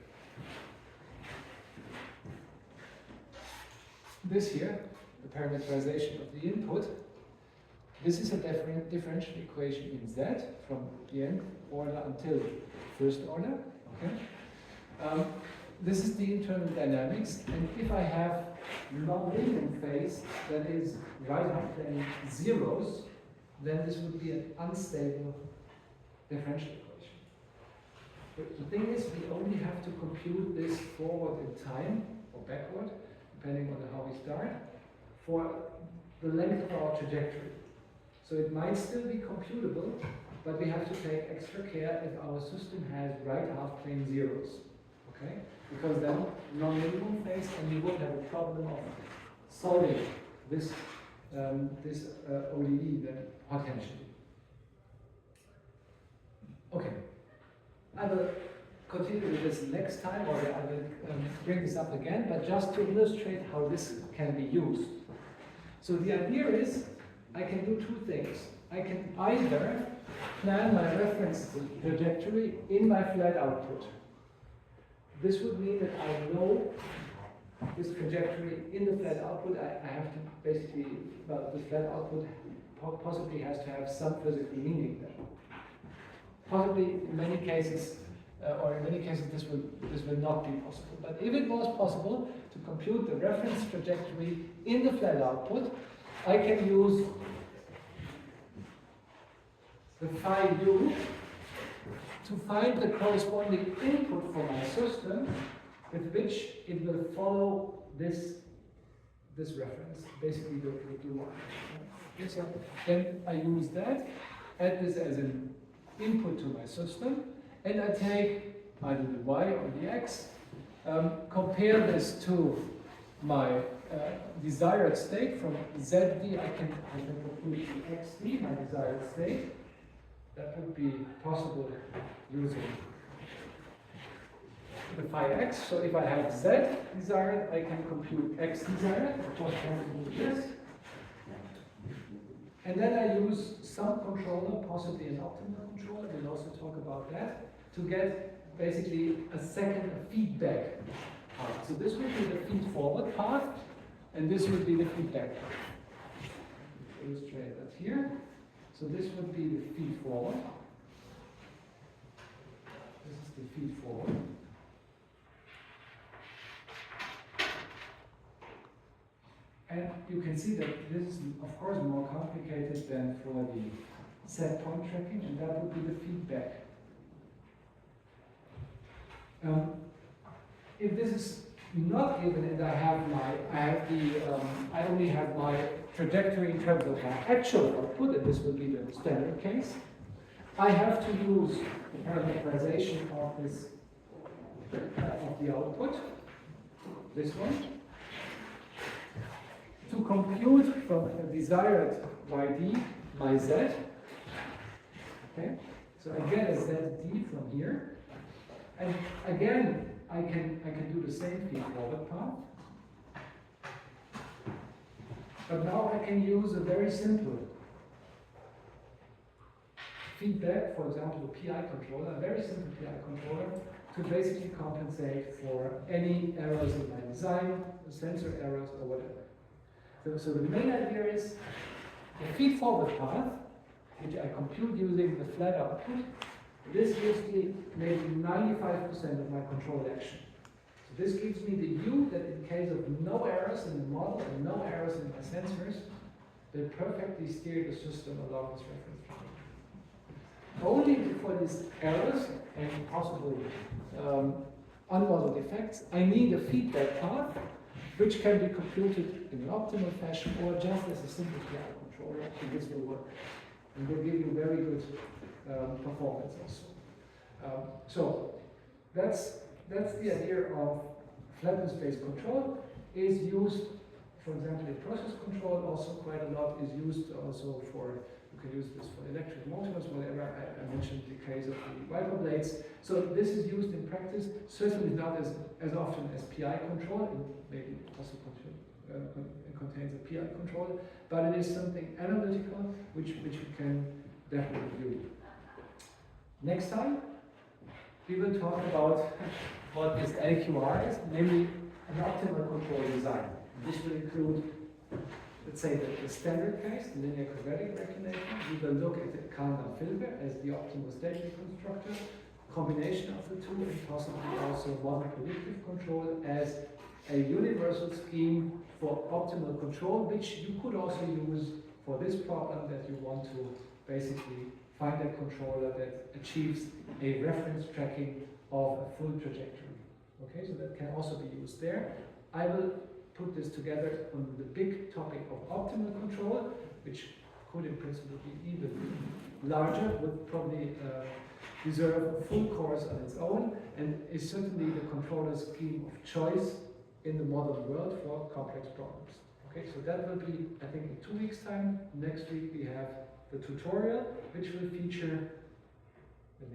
this here, the parameterization of the input, this is a differential equation in Z from the nth order until first order. Okay? This is the internal dynamics, and if I have non-linear phase that is right-hand plane zeros, then this would be an unstable differential equation. But the thing is, we only have to compute this forward in time, or backward, depending on how we start, for the length of our trajectory. So it might still be computable, but we have to take extra care if our system has right half plane zeros. Okay? Because then non-minimum phase, and we would have a problem of solving this ODE then potentially. Okay, I will continue with this next time, or I will bring this up again, but just to illustrate how this can be used. So the idea is, I can do two things. I can either plan my reference trajectory in my flat output. This would mean that I know this trajectory in the flat output. I have to basically, well, the flat output possibly has to have some physical meaning there. Possibly in many cases, this will not be possible. But if it was possible to compute the reference trajectory in the flat output, I can use the phi u to find the corresponding input for my system with which it will follow this reference, basically the one. Okay, so then I use that, add this as an input to my system, and I take either the y or the x, compare this to my desired state from zd. I can compute the xt, my desired state. That would be possible using the phi x. So if I have z desired, I can compute x desired. I just want to do this. And then I use some controller, possibly an optimal controller, we'll also talk about that, to get basically a feedback path. So this would be the feed-forward path, and this would be the feedback path. Illustrate that here. So this would be the feed-forward. This is the feed-forward. And you can see that this is, of course, more complicated than for the set point tracking, and that would be the feedback. If this is not given, and I only have my trajectory in terms of my actual output, and this will be the standard case, I have to use the parameterization of this of the output, this one, to compute from a desired YD my Z. Okay, so I get a ZD from here, and again I can do the same feed-forward path, but now I can use a very simple feedback, for example, the PI controller, a very simple PI controller, to basically compensate for any errors in my design, sensor errors, or whatever. So the main idea is the feed-forward path, which I compute using the flat output. This gives me maybe 95% of my control action. So this gives me the U that in case of no errors in the model and no errors in my sensors, they perfectly steer the system along this reference trajectory. Only for these errors and possibly unmodeled effects, I need a feedback path which can be computed in an optimal fashion or just as a simple PI controller, and this will work. And will give you very good performance also. So that's the idea of flatness-based control is used, for example, in process control also quite a lot, is used also for, you can use this for electric motors, whatever. I mentioned the case of the wiper blades. So this is used in practice, certainly not as often as PI control, and maybe also contains a PI controller, but it is something analytical which we can definitely do. Next time, we will talk about what this LQR is, namely an optimal control design. This will include, let's say, the standard case, the linear quadratic recognition. We will look at the Kahn-Filbert as the optimal state reconstructor, combination of the two, and possibly also model predictive control as a universal scheme for optimal control, which you could also use for this problem that you want to basically find a controller that achieves a reference tracking of a full trajectory. Okay, so that can also be used there. I will put this together on the big topic of optimal control, which could in principle be even larger, would probably deserve a full course on its own, and is certainly the controller scheme of choice in the modern world for complex problems. Okay, so that will be, I think, in 2 weeks' time. Next week we have the tutorial, which will feature at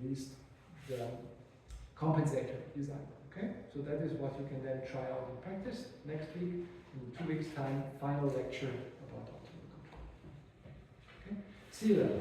least the compensator design. Okay, so that is what you can then try out in practice next week. In 2 weeks' time, final lecture about optimal control. Okay, see you then.